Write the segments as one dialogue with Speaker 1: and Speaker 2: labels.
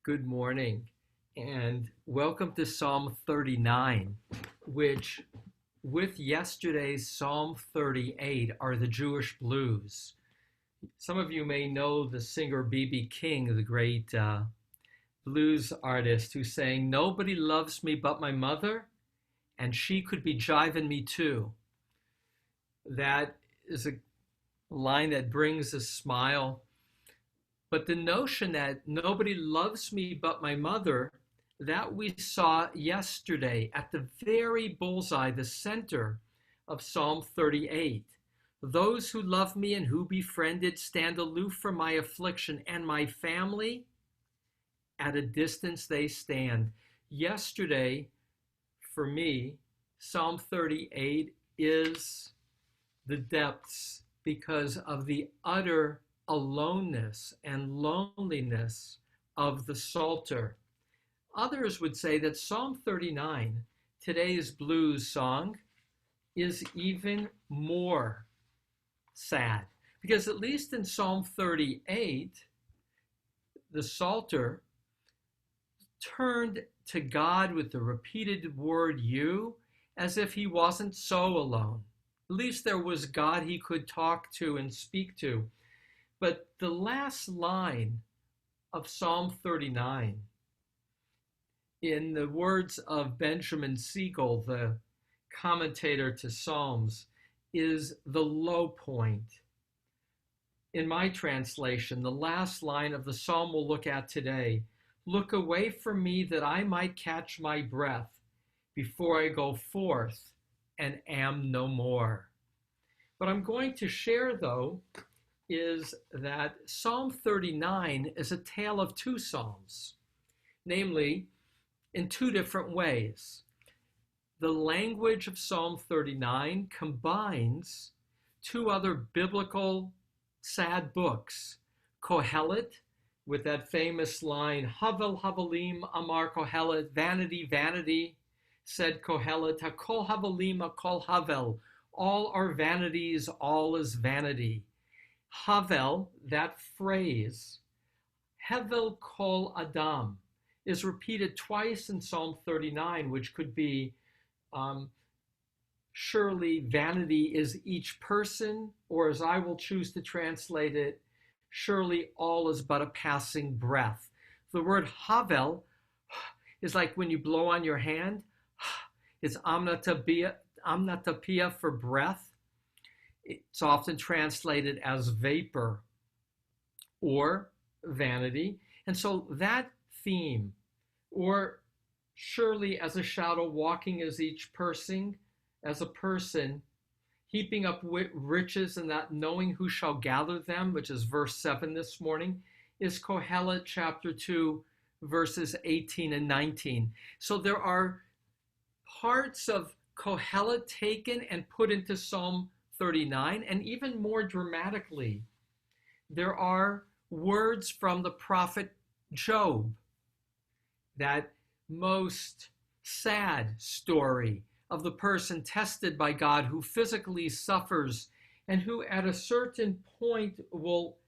Speaker 1: Good morning, and welcome to Psalm 39, which, with yesterday's Psalm 38, are the Jewish blues. Some of you may know the singer B.B. King, the great blues artist, who sang, "Nobody loves me but my mother, and she could be jiving me too." That is a line that brings a smile. But the notion that nobody loves me but my mother, that we saw yesterday at the very bullseye, the center of Psalm 38. Those who love me and who befriended stand aloof from my affliction, and my family at a distance they stand. Yesterday, for me, Psalm 38 is the depths because of the utter aloneness and loneliness of the Psalter. Others would say that Psalm 39, today's blues song, is even more sad, because at least in Psalm 38, the Psalter turned to God with the repeated word "you," as if he wasn't so alone. At least there was God he could talk to and speak to. But the last line of Psalm 39, in the words of Benjamin Siegel, the commentator to Psalms, is the low point. In my translation, the last line of the psalm we'll look at today: "Look away from me that I might catch my breath before I go forth and am no more." What I'm going to share, though, is that Psalm 39 is a tale of two psalms, namely, in two different ways. The language of Psalm 39 combines two other biblical sad books, Kohelet, with that famous line, "Havel Havalim Amar Kohelet, vanity, vanity, said Kohelet, Hakol Havalim Hakol Havel, all are vanities, all is vanity." Havel, that phrase, Hevel kol Adam, is repeated twice in Psalm 39, which could be, surely vanity is each person, or as I will choose to translate it, surely all is but a passing breath. The word Havel is like when you blow on your hand. It's amnatopia for breath. It's often translated as vapor or vanity. And so that theme, or surely as a shadow walking as each person, as a person, heaping up riches and not knowing who shall gather them, which is verse 7 this morning, is Kohelet chapter 2, verses 18 and 19. So there are parts of Kohelet taken and put into Psalm 39, and even more dramatically, there are words from the prophet Job, that most sad story of the person tested by God who physically suffers and who at a certain point will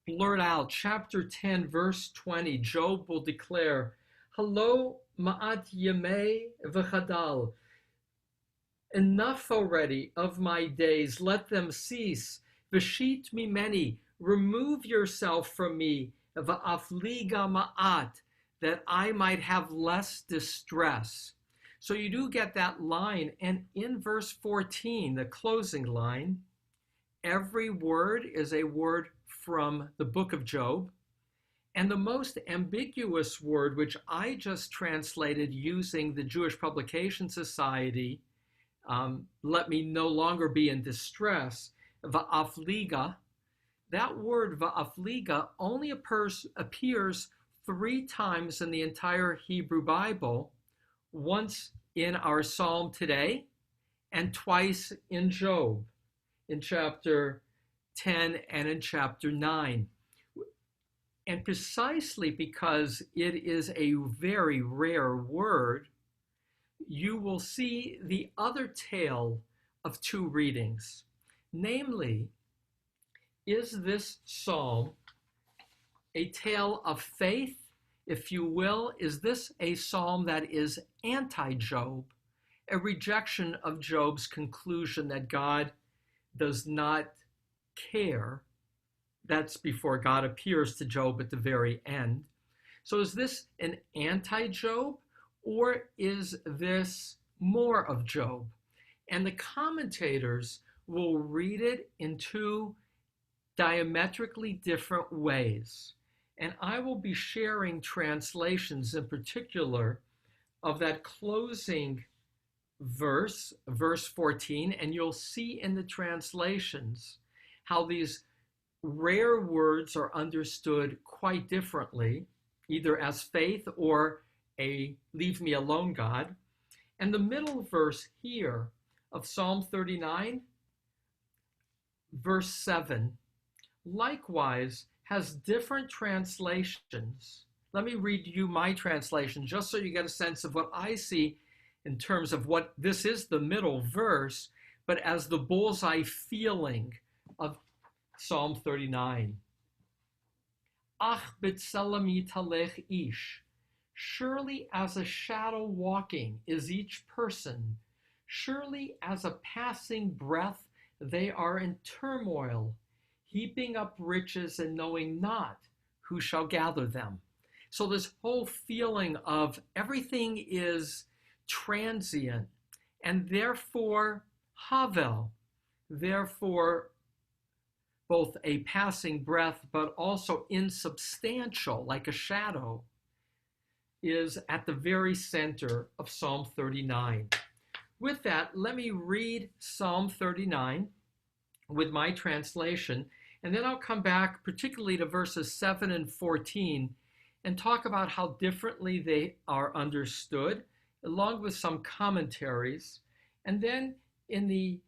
Speaker 1: blurt out. Chapter 10, verse 20, Job will declare, "Halo ma'at yemei v'chadal, enough already of my days, let them cease. V'shit mimeni, remove yourself from me, v'afliga ma'at, that I might have less distress." So you do get that line, and in verse 14, the closing line, every word is a word from the book of Job, and the most ambiguous word, which I just translated using the Jewish Publication Society, "let me no longer be in distress," va'afliga. That word va'afliga only appears 3 times in the entire Hebrew Bible, once in our psalm today and twice in Job, in chapter 10 and in chapter 9. And precisely because it is a very rare word, you will see the other tale of two readings. Namely, is this psalm a tale of faith if you will, is this a psalm that is anti-Job, a rejection of Job's conclusion that God does not care? That's before God appears to Job at the very end. So is this an anti-Job, or is this more of Job? And the commentators will read it in two diametrically different ways. And I will be sharing translations in particular of that closing verse, verse 14, and you'll see in the translations how these rare words are understood quite differently, either as faith or a leave me alone, God. And the middle verse here of Psalm 39, verse 7, likewise has different translations. Let me read you my translation just so you get a sense of what I see in terms of what this is, the middle verse, but as the bullseye feeling of Psalm 39. Ach b'tselem yitalech ish. Surely as a shadow walking is each person. Surely as a passing breath they are in turmoil, heaping up riches and knowing not who shall gather them. So this whole feeling of everything is transient, and therefore havel, therefore both a passing breath but also insubstantial, like a shadow, is at the very center of Psalm 39. With that, let me read Psalm 39 with my translation, and then I'll come back particularly to verses 7 and 14 and talk about how differently they are understood, along with some commentaries. And then in the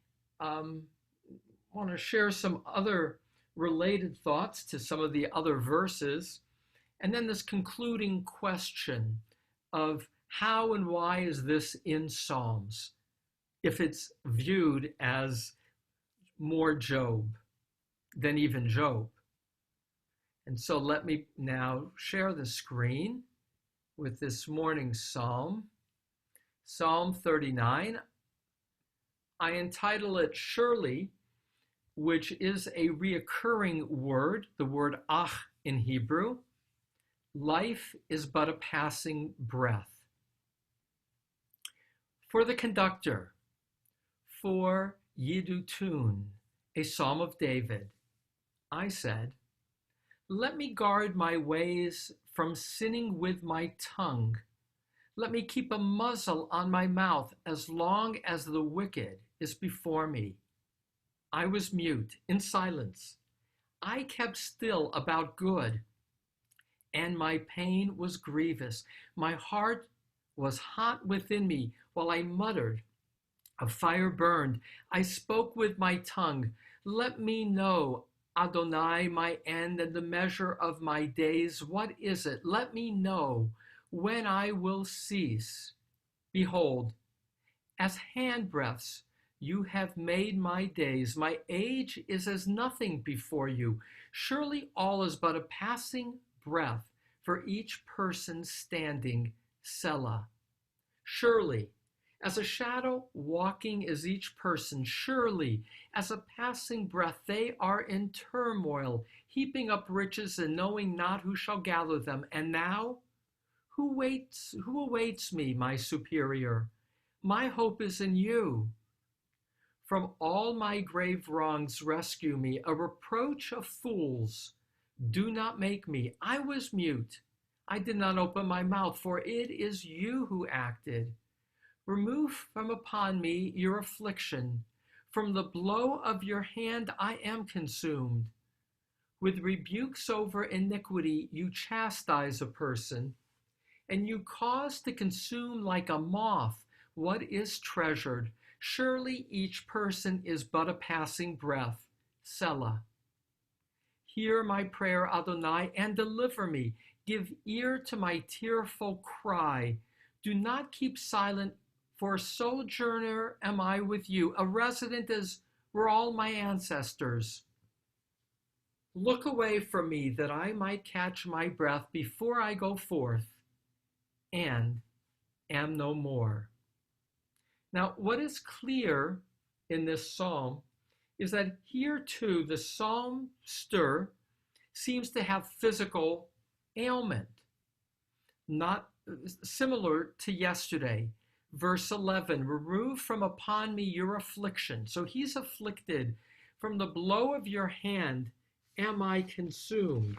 Speaker 1: want to share some other related thoughts to some of the other verses, and then this concluding question of how and why is this in Psalms, if it's viewed as more Job than even Job. And so let me now share the screen with this morning's psalm, Psalm 39. I entitle it Surely, which is a reoccurring word, the word ach in Hebrew. Life is but a passing breath. For the conductor, for Yidutun, a psalm of David, I said, let me guard my ways from sinning with my tongue. Let me keep a muzzle on my mouth as long as the wicked is before me. I was mute, in silence. I kept still about good, and my pain was grievous. My heart was hot within me while I muttered. A fire burned. I spoke with my tongue. Let me know, Adonai, my end and the measure of my days. What is it? Let me know when I will cease. Behold, as handbreadths, you have made my days. My age is as nothing before you. Surely all is but a passing breath for each person standing, Selah. Surely, as a shadow walking is each person. Surely, as a passing breath, they are in turmoil, heaping up riches and knowing not who shall gather them. And now, who awaits me, my superior? My hope is in you. From all my grave wrongs rescue me. A reproach of fools do not make me. I was mute. I did not open my mouth, for it is you who acted. Remove from upon me your affliction. From the blow of your hand I am consumed. With rebukes over iniquity you chastise a person, and you cause to consume like a moth what is treasured. Surely each person is but a passing breath. Selah. Hear my prayer, Adonai, and deliver me. Give ear to my tearful cry. Do not keep silent, for a sojourner am I with you. A resident as were all my ancestors. Look away from me that I might catch my breath before I go forth and am no more. Now, what is clear in this psalm is that here too the psalmster seems to have physical ailment, not similar to yesterday. Verse 11, remove from upon me your affliction. So he's afflicted. From the blow of your hand am I consumed.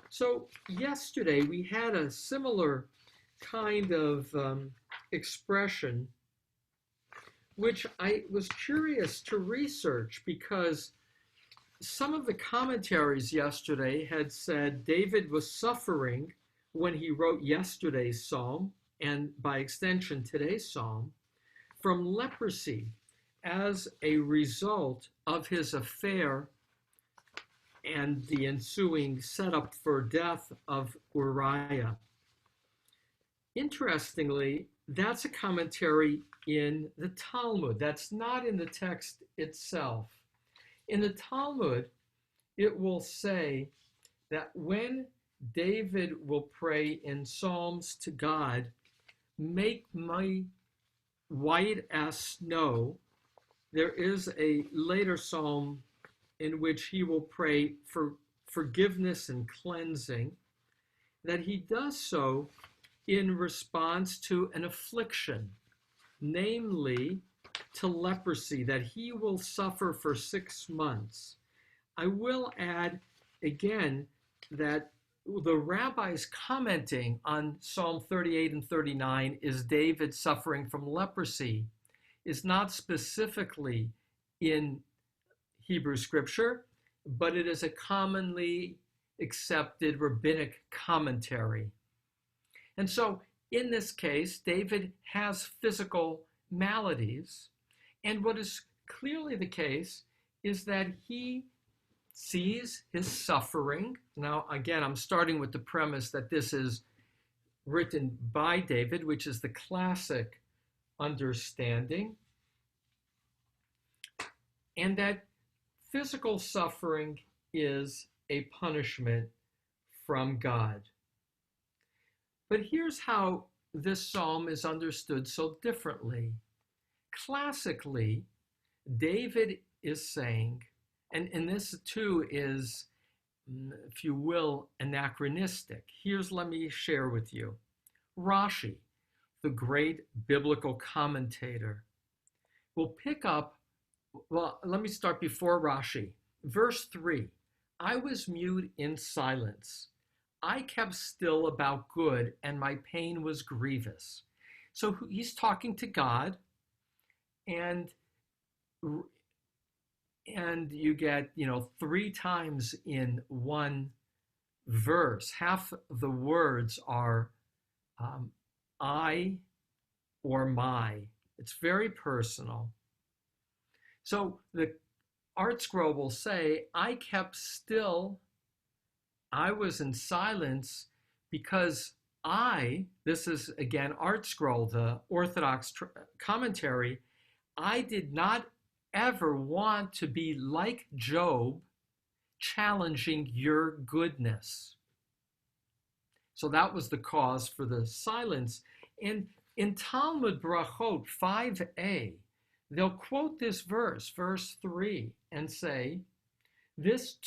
Speaker 1: So yesterday we had a similar kind of expression, which I was curious to research because some of the commentaries yesterday had said David was suffering when he wrote yesterday's psalm, and by extension today's psalm, from leprosy as a result of his affair and the ensuing setup for death of Uriah. Interestingly, that's a commentary in the Talmud. That's not in the text itself. In the Talmud, it will say that when David will pray in Psalms to God, make me white as snow, there is a later psalm in which he will pray for forgiveness and cleansing, that he does so in response to an affliction, namely to leprosy, that he will suffer for 6 months. I will add again that the rabbis commenting on Psalm 38 and 39 is David suffering from leprosy is not specifically in Hebrew scripture, but it is a commonly accepted rabbinic commentary. And so in this case, David has physical maladies, and what is clearly the case is that he sees his suffering. Now, again, I'm starting with the premise that this is written by David, which is the classic understanding, and that physical suffering is a punishment from God. But here's how this psalm is understood so differently. Classically, David is saying, and this too is, if you will, anachronistic. Let me share with you. Rashi, the great biblical commentator, will pick up, well, let me start before Rashi. Verse 3, I was mute in silence. I kept still about good, and my pain was grievous. So he's talking to God, and you get, 3 times in one verse, half the words are I or my. It's very personal. So the Art Scroll will say, I kept still, I was in silence because this is again Art Scroll, the Orthodox commentary, I did not ever want to be like Job, challenging your goodness. So that was the cause for the silence. And in Talmud Brachot 5a, they'll quote this verse 3, and say, this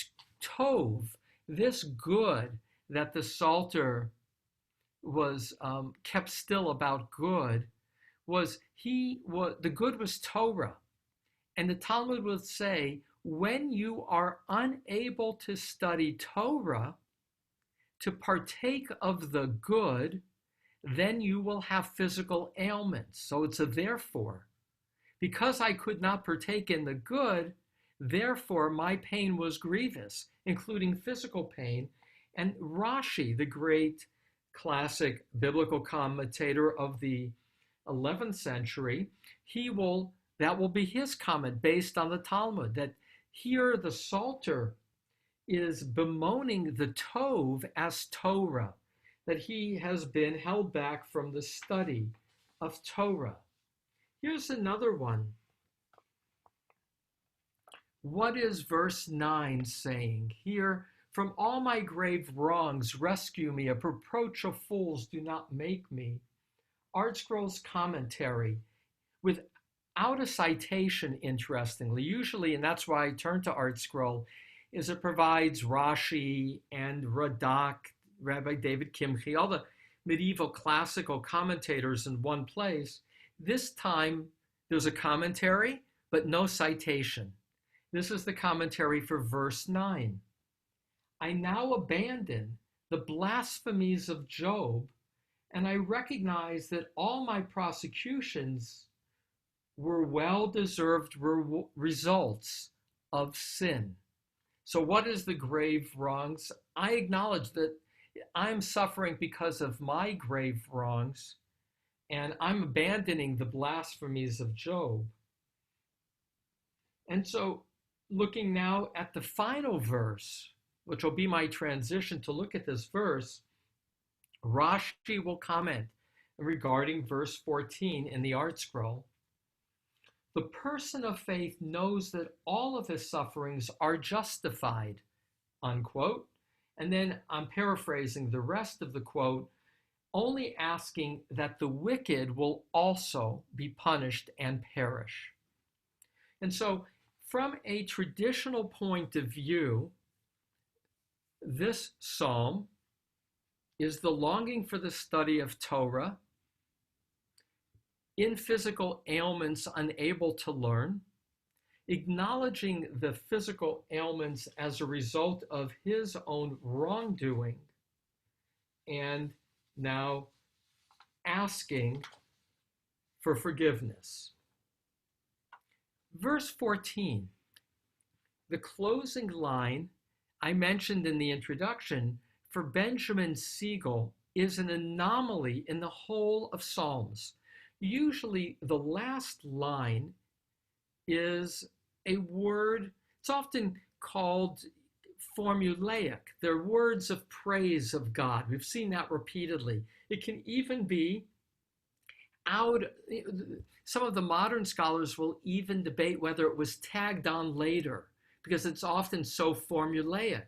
Speaker 1: tov, this good that the Psalter was kept still about good, the good was Torah. And the Talmud will say, when you are unable to study Torah, to partake of the good, then you will have physical ailments. So it's a therefore. Because I could not partake in the good, therefore my pain was grievous, including physical pain. And Rashi, the great classic biblical commentator of the 11th century, that will be his comment based on the Talmud, that here the Psalter is bemoaning the Tov as Torah, that he has been held back from the study of Torah. Here's another one. What is verse 9 saying? Here, from all my grave wrongs, rescue me. A reproach of fools do not make me. ArtScroll's commentary, without a citation, interestingly, usually, and that's why I turn to ArtScroll, is it provides Rashi and Radak, Rabbi David Kimchi, all the medieval classical commentators in one place. This time, there's a commentary, but no citation. This is the commentary for verse 9. I now abandon the blasphemies of Job, and I recognize that all my prosecutions were well-deserved results of sin. So what is the grave wrongs? I acknowledge that I'm suffering because of my grave wrongs, and I'm abandoning the blasphemies of Job. And so looking now at the final verse, which will be my transition to look at this verse, Rashi will comment regarding verse 14 in the ArtScroll. The person of faith knows that all of his sufferings are justified, unquote. And then I'm paraphrasing the rest of the quote, only asking that the wicked will also be punished and perish. And so from a traditional point of view, this psalm is the longing for the study of Torah, in physical ailments unable to learn, acknowledging the physical ailments as a result of his own wrongdoing, and now asking for forgiveness. Verse 14, the closing line I mentioned in the introduction for Benjamin Siegel is an anomaly in the whole of Psalms. Usually the last line is a word, it's often called formulaic. They're words of praise of God. We've seen that repeatedly. It can even be some of the modern scholars will even debate whether it was tagged on later because it's often so formulaic.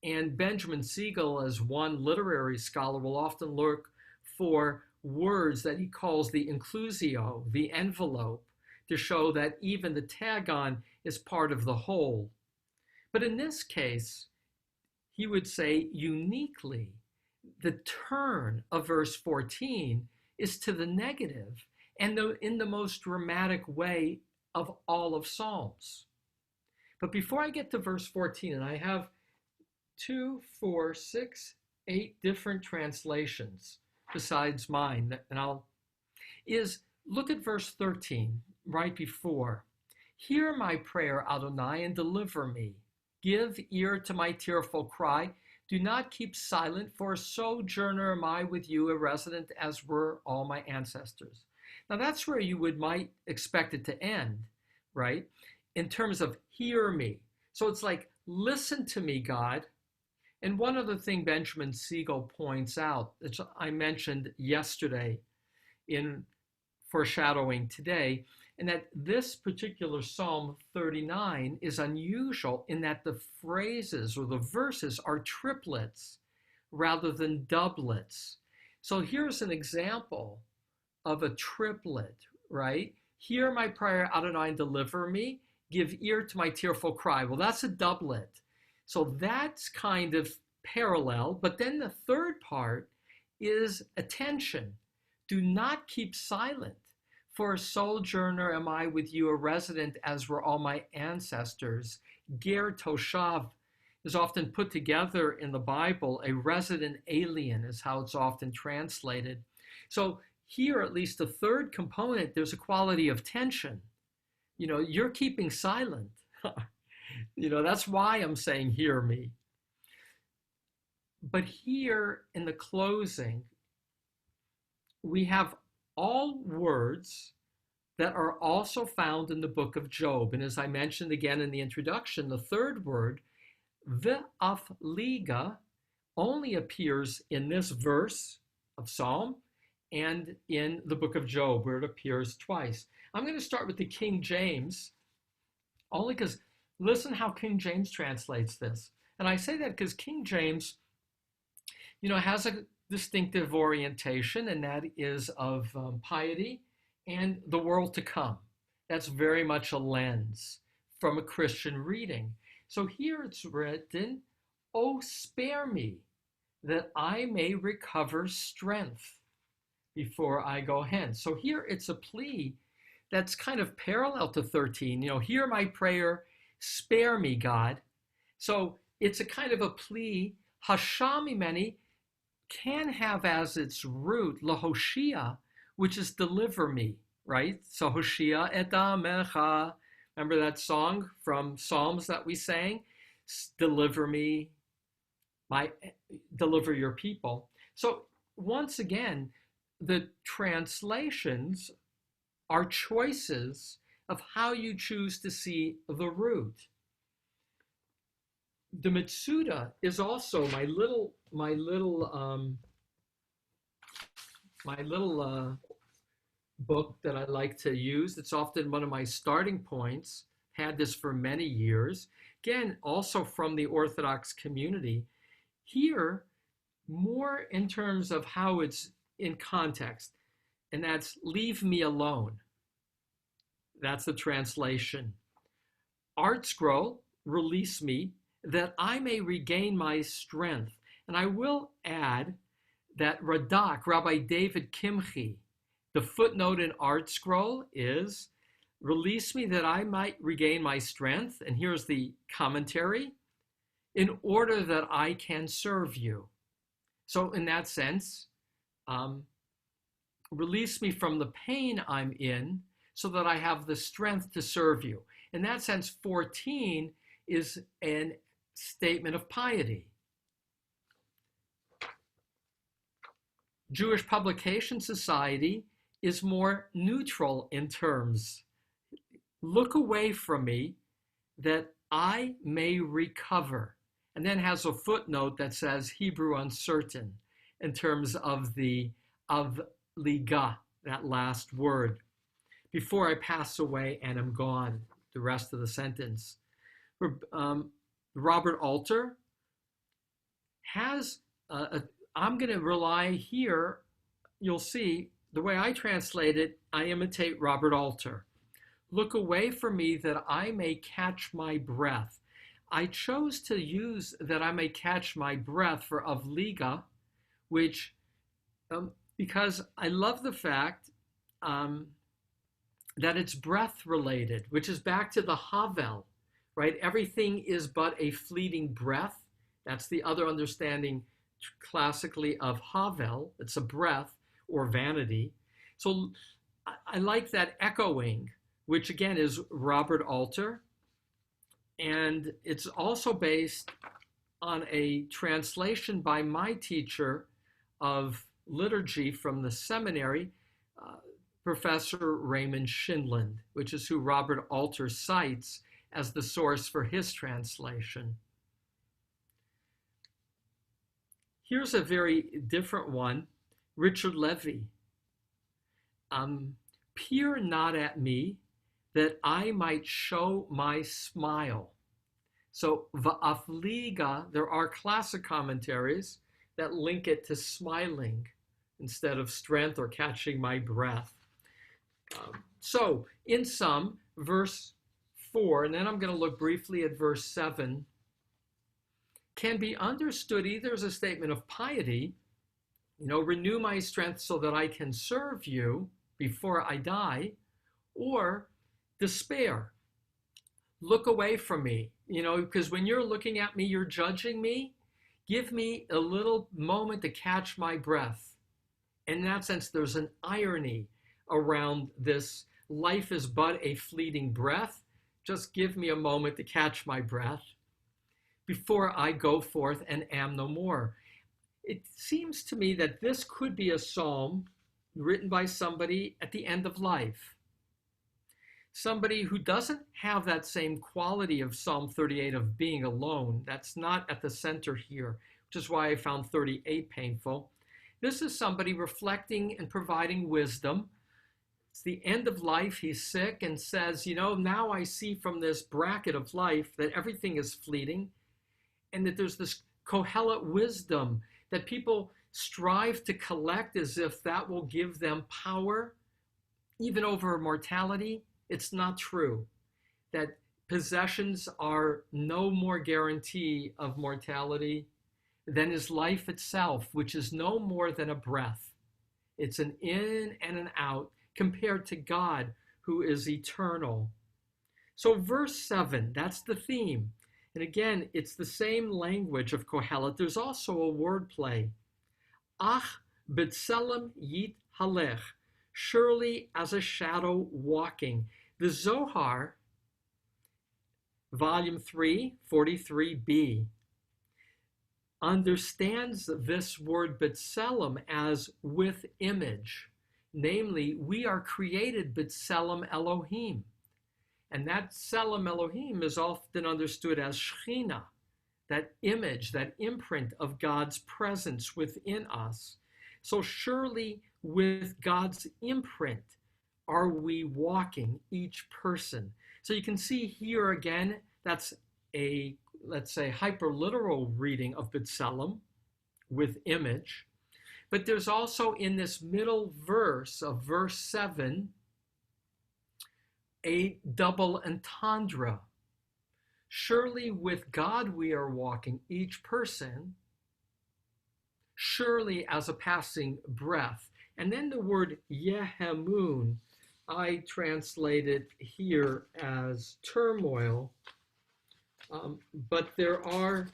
Speaker 1: And Benjamin Siegel, as one literary scholar, will often look for words that he calls the inclusio, the envelope, to show that even the tag on is part of the whole. But in this case, he would say uniquely, the turn of verse 14 is to the negative, and in the most dramatic way of all of Psalms. But before I get to verse 14, and I have 2, 4, 6, 8 different translations besides mine, and look at verse 13, right before. Hear my prayer, Adonai, and deliver me. Give ear to my tearful cry. Do not keep silent, for a sojourner am I with you, a resident as were all my ancestors. Now that's where you might expect it to end, right? In terms of hear me. So it's like, listen to me, God. And one other thing Benjamin Siegel points out, which I mentioned yesterday in foreshadowing today, and that this particular Psalm 39 is unusual in that the phrases or the verses are triplets rather than doublets. So here's an example of a triplet, right? Hear my prayer, Adonai, and deliver me. Give ear to my tearful cry. Well, that's a doublet. So that's kind of parallel. But then the third part is attention. Do not keep silent. For a sojourner am I with you, a resident as were all my ancestors. Ger Toshav is often put together in the Bible. A resident alien is how it's often translated. So here, at least the third component, there's a quality of tension. You know, you're keeping silent. You know, that's why I'm saying, hear me. But here in the closing, we have all words that are also found in the book of Job. And as I mentioned again in the introduction, the third word, v'afliga, only appears in this verse of Psalm and in the book of Job, where it appears twice. I'm going to start with the King James Only because listen how King James translates this. And I say that because King James, has a distinctive orientation, and that is of piety and the world to come. That's very much a lens from a Christian reading. So here it's written, "Oh, spare me, that I may recover strength before I go hence." So here it's a plea that's kind of parallel to 13. Hear my prayer, spare me, God. So it's a kind of a plea. Hashami many can have as its root lahoshia, which is deliver me, right? So Hoshia et amecha. Remember that song from Psalms that we sang? Deliver me, deliver your people. So once again, the translations are choices of how you choose to see the root. The Mitsuda is also my little book that I like to use. It's often one of my starting points. Had this for many years. Again, also from the Orthodox community. Here, more in terms of how it's in context, and that's leave me alone. That's the translation. Art scroll, release me, that I may regain my strength. And I will add that Radak, Rabbi David Kimchi, the footnote in Art Scroll is, release me that I might regain my strength. And here's the commentary, in order that I can serve you. So in that sense, release me from the pain I'm in so that I have the strength to serve you. In that sense, 14 is an statement of piety. Jewish Publication Society is more neutral in terms. Look away from me that I may recover. And then has a footnote that says Hebrew uncertain in terms of liga, that last word. Before I pass away and am gone, the rest of the sentence. Robert Alter has, I'm going to rely here, you'll see, the way I translate it, I imitate Robert Alter. Look away from me that I may catch my breath. I chose to use that I may catch my breath for avliga, which, because I love the fact that it's breath related, which is back to the Havel, right? Everything is but a fleeting breath. That's the other understanding classically of Havel. It's a breath or vanity. So I like that echoing, which again is Robert Alter. And it's also based on a translation by my teacher of liturgy from the seminary, Professor Raymond Schindland, which is who Robert Alter cites as the source for his translation. Here's a very different one, Richard Levy. Peer not at me, that I might show my smile. So va'afliga, there are classic commentaries that link it to smiling instead of strength or catching my breath. So in sum, verse 4, and then I'm going to look briefly at verse 7, can be understood either as a statement of piety, renew my strength so that I can serve you before I die, or despair. Look away from me, because when you're looking at me, you're judging me. Give me a little moment to catch my breath. In that sense, there's an irony around this. Life is but a fleeting breath. Just give me a moment to catch my breath before I go forth and am no more. It seems to me that this could be a psalm written by somebody at the end of life. Somebody who doesn't have that same quality of Psalm 38 of being alone. That's not at the center here, which is why I found 38 painful. This is somebody reflecting and providing wisdom It's the end of life. He's sick and says, now I see from this bracket of life that everything is fleeting and that there's this Kohelet wisdom that people strive to collect as if that will give them power, even over mortality. It's not true. That possessions are no more guarantee of mortality than is life itself, which is no more than a breath. It's an in and an out compared to God, who is eternal. So verse 7, that's the theme. And again, it's the same language of Kohelet. There's also a word play. Ach b'tselem yit halech, surely as a shadow walking. The Zohar, volume 3, 43b, understands this word b'tselem as with image. Namely, we are created b'tselem Elohim. And that Tselem Elohim is often understood as Shechina, that image, that imprint of God's presence within us. So surely with God's imprint are we walking, each person. So you can see here again, that's a, let's say, hyperliteral reading of B'Tselem with image. But there's also in this middle verse of verse 7, a double entendre. Surely with God we are walking, each person, surely as a passing breath. And then the word Yehemun, I translate it here as turmoil, but there are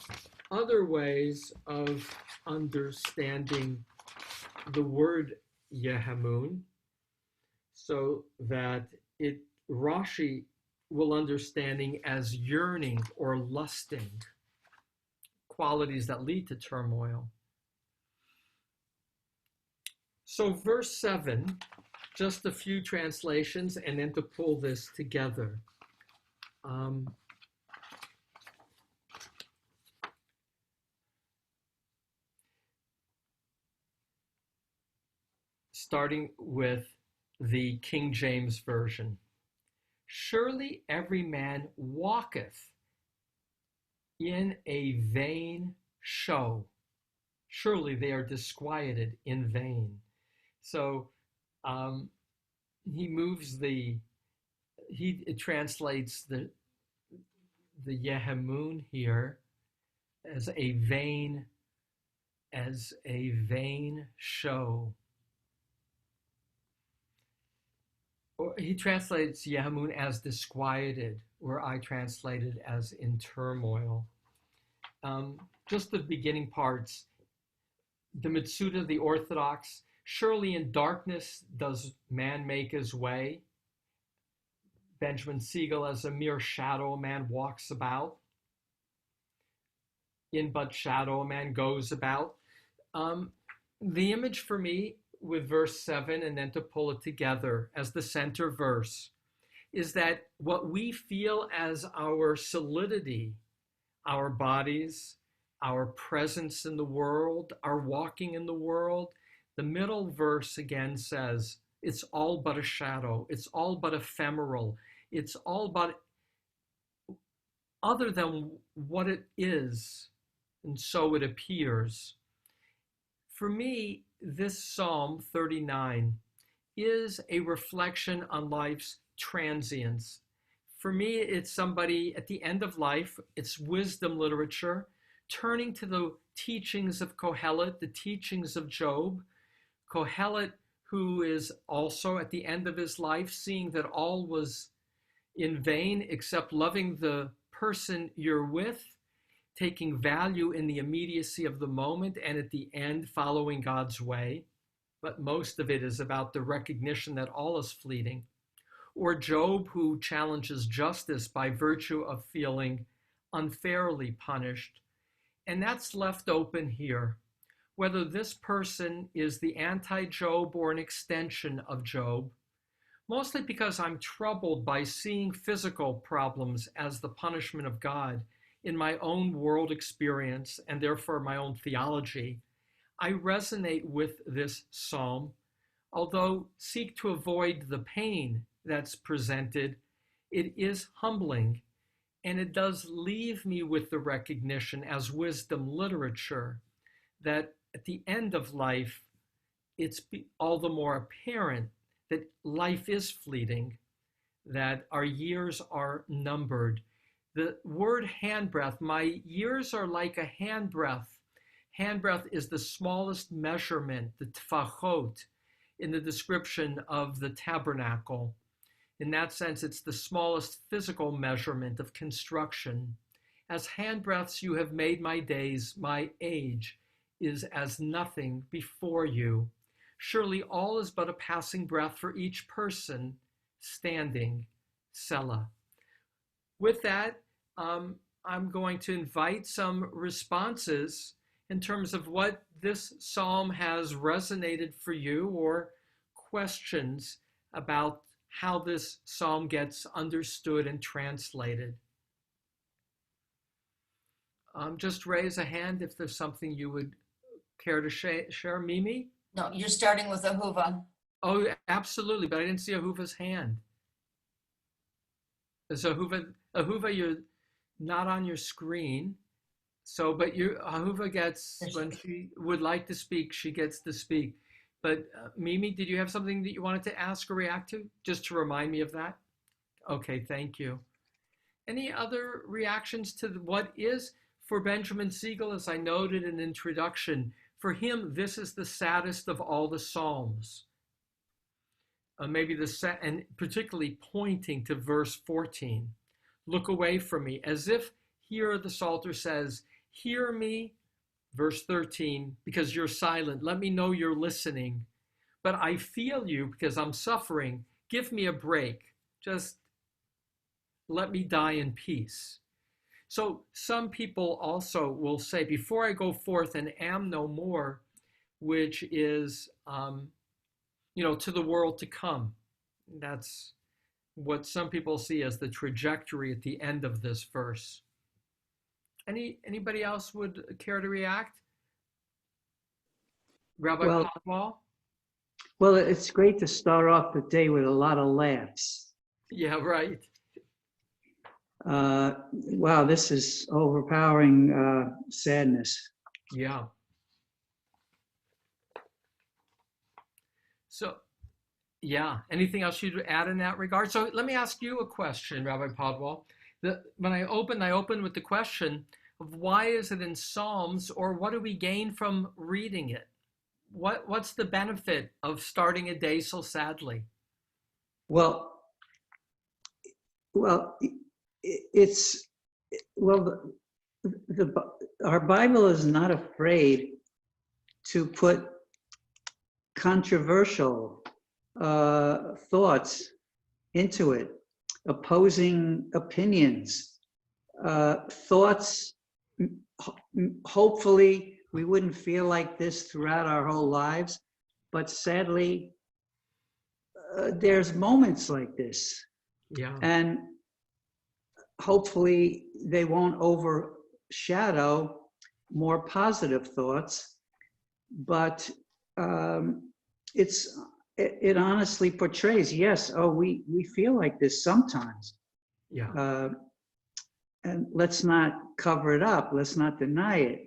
Speaker 1: other ways of understanding the word Yehemun, so that Rashi will understanding as yearning or lusting, qualities that lead to turmoil. So verse 7, just a few translations, and then to pull this together. Starting with the King James Version. Surely every man walketh in a vain show. Surely they are disquieted in vain. So he translates the Yehemun here as a vain show. Or he translates Yehemun as disquieted, or I translate it as in turmoil. Just the beginning parts. The Mitsuda, the Orthodox, surely in darkness does man make his way. Benjamin Siegel, as a mere shadow a man walks about. In but shadow a man goes about. The image for me with verse 7, and then to pull it together as the center verse, is that what we feel as our solidity, our bodies, our presence in the world, our walking in the world, the middle verse again says, it's all but a shadow, it's all but ephemeral, it's all but other than what it is, and so it appears. For me, this Psalm 39 is a reflection on life's transience. For me, it's somebody at the end of life, it's wisdom literature, turning to the teachings of Kohelet, the teachings of Job. Kohelet, who is also at the end of his life, seeing that all was in vain except loving the person you're with, taking value in the immediacy of the moment, and at the end following God's way. But most of it is about the recognition that all is fleeting. Or Job, who challenges justice by virtue of feeling unfairly punished. And that's left open here, whether this person is the anti-Job or an extension of Job, mostly because I'm troubled by seeing physical problems as the punishment of God in my own world experience, and therefore my own theology. I resonate with this psalm although seek to avoid the pain that's presented, it is humbling. And it does leave me with the recognition as wisdom literature that at the end of life, it's all the more apparent that life is fleeting, that our years are numbered. The word handbreadth, my years are like a handbreadth. Handbreadth is the smallest measurement, the tfachot, in the description of the tabernacle. In that sense, it's the smallest physical measurement of construction. As handbreadths you have made my days, my age is as nothing before you. Surely all is but a passing breath for each person standing. Selah. With that, I'm going to invite some responses in terms of what this psalm has resonated for you, or questions about how this psalm gets understood and translated. Just raise a hand if there's something you would care to share. Mimi?
Speaker 2: No, you're starting with Ahuva.
Speaker 1: Oh, absolutely, but I didn't see Ahuva's hand. So Ahuva, you're not on your screen. So, but Ahuva gets, when she would like to speak, she gets to speak. But Mimi, did you have something that you wanted to ask or react to, just to remind me of that? Okay, thank you. Any other reactions to what is, for Benjamin Siegel, as I noted in introduction, for him, this is the saddest of all the Psalms. Maybe and particularly pointing to verse 14. Look away from me, as if here the Psalter says, hear me, verse 13, because you're silent. Let me know you're listening. But I feel you because I'm suffering. Give me a break. Just let me die in peace. So some people also will say, before I go forth and am no more, which is, to the world to come. That's what some people see as the trajectory at the end of this verse. Anybody else would care to react? Rabbi Podwal?
Speaker 3: Well, it's great to start off the day with a lot of laughs.
Speaker 1: Yeah, right.
Speaker 3: Wow, this is overpowering sadness.
Speaker 1: Yeah. So, yeah, anything else you'd add in that regard? So let me ask you a question, Rabbi Podwal. When I opened with the question of why is it in Psalms, or what do we gain from reading it? What's the benefit of starting a day so sadly?
Speaker 3: Well, our Bible is not afraid to put controversial thoughts into it, opposing opinions, thoughts. Hopefully we wouldn't feel like this throughout our whole lives, but sadly there's moments like this.
Speaker 1: Yeah. And
Speaker 3: hopefully they won't overshadow more positive thoughts, but it honestly portrays, yes, we feel like this sometimes.
Speaker 1: Yeah.
Speaker 3: And let's not cover it up. Let's not deny it.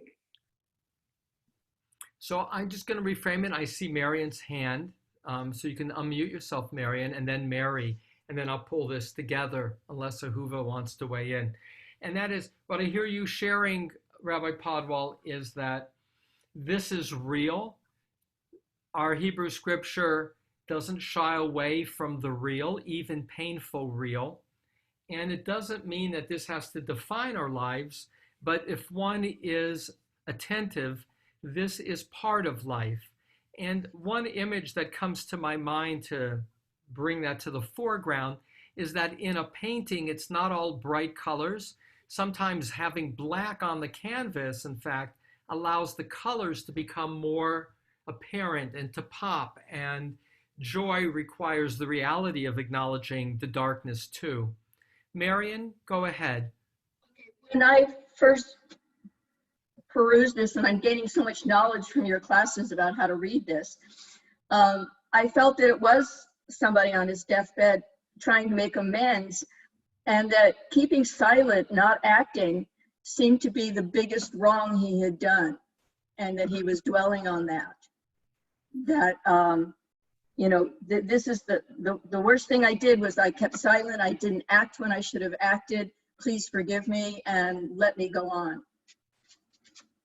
Speaker 1: So I'm just going to reframe it. I see Marion's hand. So you can unmute yourself, Marion, and then Mary, and then I'll pull this together unless Ahuva wants to weigh in. And that is, what I hear you sharing, Rabbi Podwal, is that this is real. Our Hebrew scripture doesn't shy away from the real, even painful real. And it doesn't mean that this has to define our lives, but if one is attentive, this is part of life. And one image that comes to my mind to bring that to the foreground is that in a painting, it's not all bright colors. Sometimes having black on the canvas, in fact, allows the colors to become more apparent and to pop. And joy requires the reality of acknowledging the darkness too. Marion, go ahead.
Speaker 4: When I first perused this, and I'm gaining so much knowledge from your classes about how to read this, I felt that it was somebody on his deathbed trying to make amends, and that keeping silent, not acting, seemed to be the biggest wrong he had done, and that he was dwelling on that. That, this is the worst thing I did was I kept silent. I didn't act when I should have acted. Please forgive me and let me go on.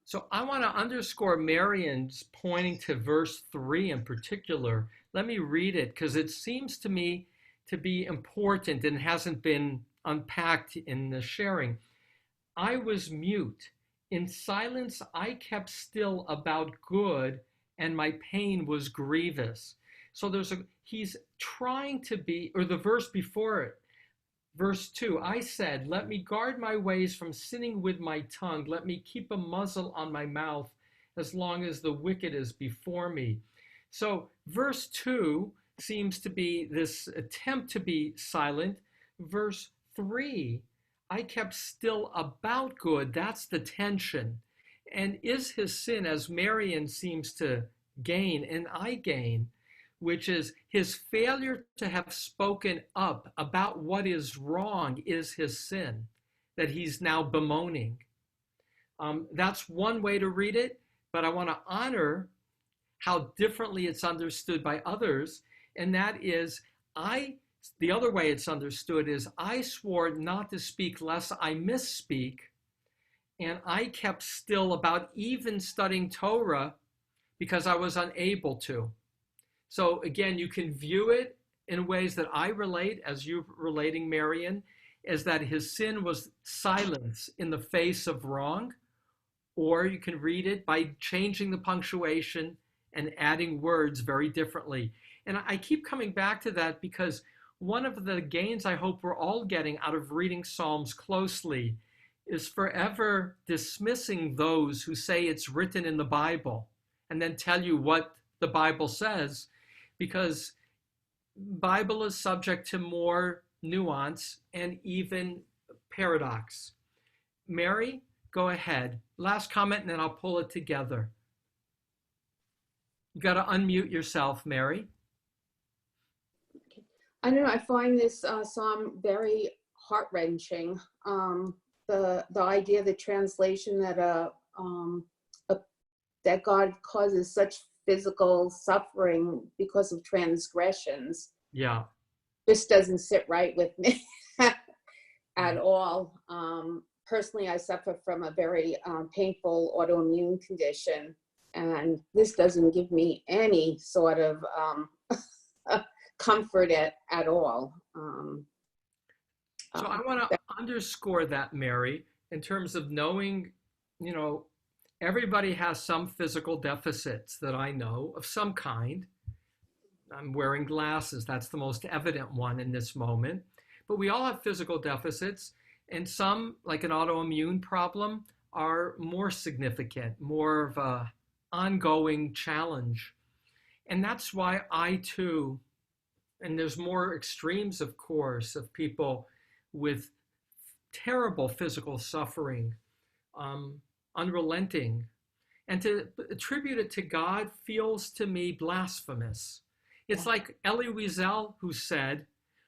Speaker 1: So I want to underscore Marion's pointing to verse 3 in particular. Let me read it because it seems to me to be important and hasn't been unpacked in the sharing. I was mute. In silence, I kept still about good, and my pain was grievous. So he's trying to be, or the verse before it, verse 2, I said, let me guard my ways from sinning with my tongue. Let me keep a muzzle on my mouth as long as the wicked is before me. So verse 2 seems to be this attempt to be silent. Verse 3, I kept still about good. That's the tension. And is his sin, as Marion seems to gain and I gain, which is his failure to have spoken up about what is wrong is his sin that he's now bemoaning. That's one way to read it, but I want to honor how differently it's understood by others. And that is, the other way it's understood is, I swore not to speak lest I misspeak, and I kept still about even studying Torah because I was unable to. So again, you can view it in ways that I relate, as you're relating, Marion, is that his sin was silence in the face of wrong, or you can read it by changing the punctuation and adding words very differently. And I keep coming back to that because one of the gains I hope we're all getting out of reading Psalms closely is forever dismissing those who say it's written in the Bible and then tell you what the Bible says, because Bible is subject to more nuance and even paradox. Mary, go ahead. Last comment, and then I'll pull it together. You got to unmute yourself, Mary.
Speaker 5: I don't know. I find this psalm very heart-wrenching. The idea, the translation that that God causes such physical suffering because of transgressions.
Speaker 1: Yeah.
Speaker 5: This doesn't sit right with me at all. Personally, I suffer from a very painful autoimmune condition, and this doesn't give me any sort of comfort at all.
Speaker 1: So I want to underscore that, Mary, in terms of knowing, everybody has some physical deficits that I know of some kind. I'm wearing glasses. That's the most evident one in this moment. But we all have physical deficits, and some, like an autoimmune problem, are more significant, more of a ongoing challenge. And that's why I too, and there's more extremes, of course, of people with terrible physical suffering, unrelenting, and to attribute it to God feels to me blasphemous. It's like Elie Wiesel, who said,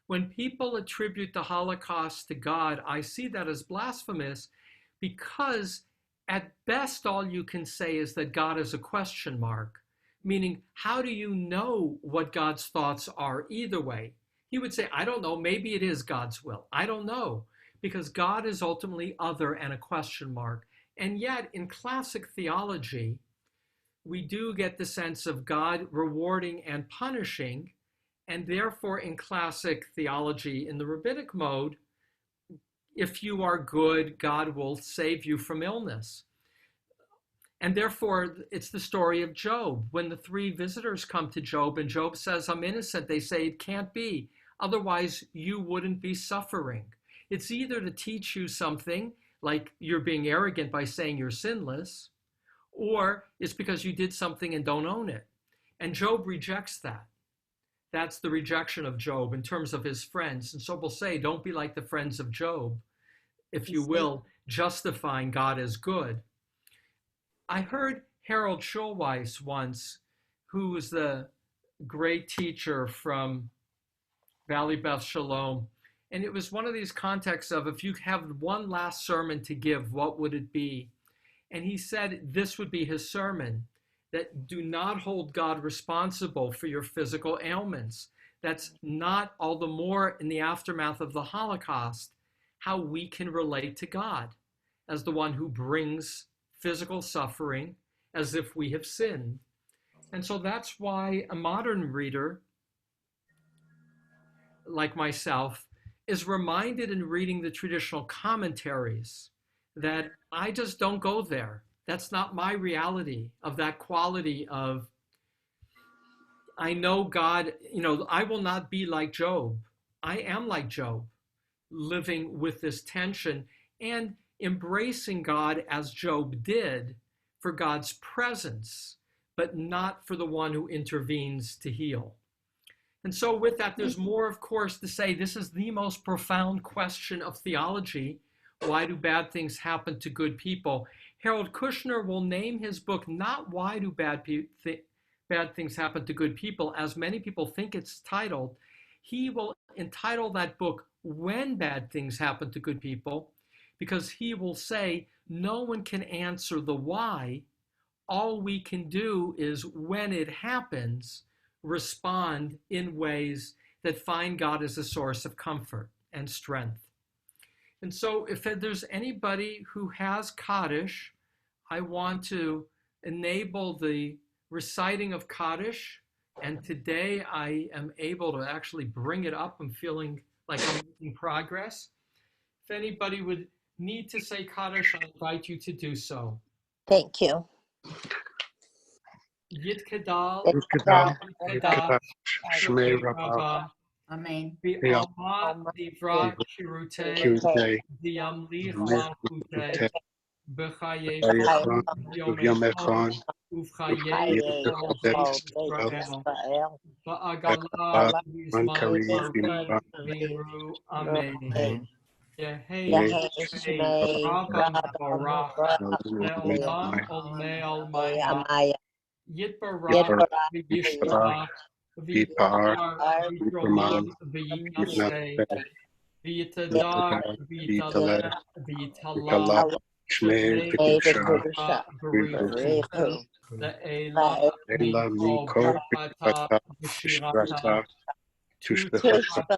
Speaker 1: when people attribute the Holocaust to God, I see that as blasphemous because at best all you can say is that God is a question mark, meaning how do you know what God's thoughts are either way? He would say, I don't know, maybe it is God's will. I don't know, because God is ultimately other and a question mark. And yet in classic theology, we do get the sense of God rewarding and punishing. And therefore in classic theology, in the rabbinic mode, if you are good, God will save you from illness. And therefore, it's the story of Job. When the three visitors come to Job and Job says, I'm innocent, they say, it can't be. Otherwise, you wouldn't be suffering. It's either to teach you something, like you're being arrogant by saying you're sinless, or it's because you did something and don't own it. And Job rejects that. That's the rejection of Job in terms of his friends. And so we'll say, don't be like the friends of Job, if you will, justifying God as good. I heard Harold Schulweis once, who was the great teacher from Valley Beth Shalom. And it was one of these contexts of, if you have one last sermon to give, what would it be? And he said this would be his sermon, that do not hold God responsible for your physical ailments. That's not, all the more in the aftermath of the Holocaust, how we can relate to God as the one who brings physical suffering as if we have sinned. And so that's why a modern reader like myself is reminded in reading the traditional commentaries that I just don't go there. That's not my reality of that quality of, I know God, I will not be like Job. I am like Job, living with this tension and embracing God as Job did for God's presence, but not for the one who intervenes to heal. And so with that, there's more, of course, to say. This is the most profound question of theology. Why do bad things happen to good people? Harold Kushner will name his book not Why Do Bad Things Happen to Good People, as many people think it's titled. He will entitle that book When Bad Things Happen to Good People, because he will say no one can answer the why. All we can do is, when it happens, respond in ways that find God as a source of comfort and strength. And so if there's anybody who has Kaddish, I want to enable the reciting of Kaddish. And today I am able to actually bring it up. I'm feeling like I'm making progress. If anybody would need to say Kaddish, I invite you to do so.
Speaker 6: Thank you.
Speaker 1: Yitkadal,
Speaker 7: Yitkadal,
Speaker 1: Yitkadal,
Speaker 7: Shmei Rabbah,
Speaker 1: Rabbah,
Speaker 2: Amen.
Speaker 1: Bi'alma Divrat Shirutei,
Speaker 7: Kirtei,
Speaker 1: Diamlich
Speaker 7: Mech
Speaker 1: Malchutei, B'chayei
Speaker 7: Ayachon,
Speaker 1: Yom
Speaker 7: Yomechon,
Speaker 1: Uvchayei Israel, Ba'agala Vizman Karim Vimru Amen. Yehei Shmei Rabban Barach, Le'olam Olmei Almaya, Yitbarach V'yishtabach, V'yipar V'yitramam V'yitnaseh, V'yitadar V'yitalech V'yitalach,
Speaker 7: Shmei
Speaker 1: V'yitashah
Speaker 7: V'yitashah,
Speaker 1: V'richu, Le'ela
Speaker 7: Ela
Speaker 1: Mikol
Speaker 7: Mikol
Speaker 1: B'chata V'shirata,
Speaker 6: Tushbachata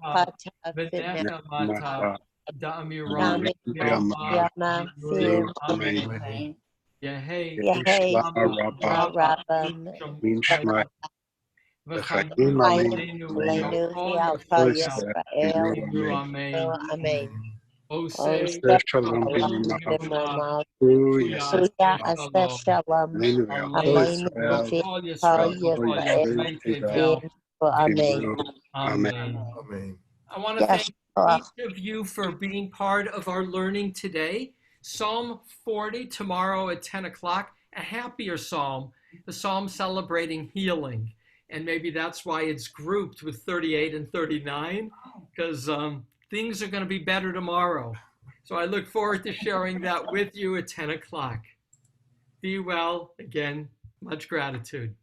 Speaker 1: V'nechamata, Da'amiram
Speaker 6: Yama
Speaker 1: Yama
Speaker 6: Fir
Speaker 1: Amen.
Speaker 2: Amen.
Speaker 1: Yehei
Speaker 7: Yishla
Speaker 6: Rabban
Speaker 7: Min Shmai,
Speaker 1: V'chayim
Speaker 6: Chayim
Speaker 1: Aleinu
Speaker 6: Leinu
Speaker 1: Yalkol
Speaker 6: Yalkol
Speaker 1: Yisrael.
Speaker 6: Yisrael
Speaker 1: Amen.
Speaker 6: Amen.
Speaker 1: Osei
Speaker 7: Shalom
Speaker 6: Shalom
Speaker 1: B'nimah,
Speaker 6: Suya
Speaker 1: Shuyat
Speaker 6: Aseh
Speaker 1: Shalom.
Speaker 6: Shalom
Speaker 7: Aleinu
Speaker 6: Aleinu
Speaker 7: Israel,
Speaker 1: V'chol
Speaker 6: V'chol
Speaker 1: Yisrael, V'chol
Speaker 6: Yisrael
Speaker 1: Yisrael
Speaker 6: V'im
Speaker 1: Tevel.
Speaker 6: Amen.
Speaker 1: Amen.
Speaker 7: Amen.
Speaker 1: I want to thank
Speaker 6: Yashkoach.
Speaker 1: each of you for being part of our learning today. Psalm 40 tomorrow at 10 o'clock, a happier psalm, the psalm celebrating healing. And maybe that's why it's grouped with 38 and 39, because things are going to be better tomorrow. So I look forward to sharing that with you at 10 o'clock. Be well. Again, much gratitude.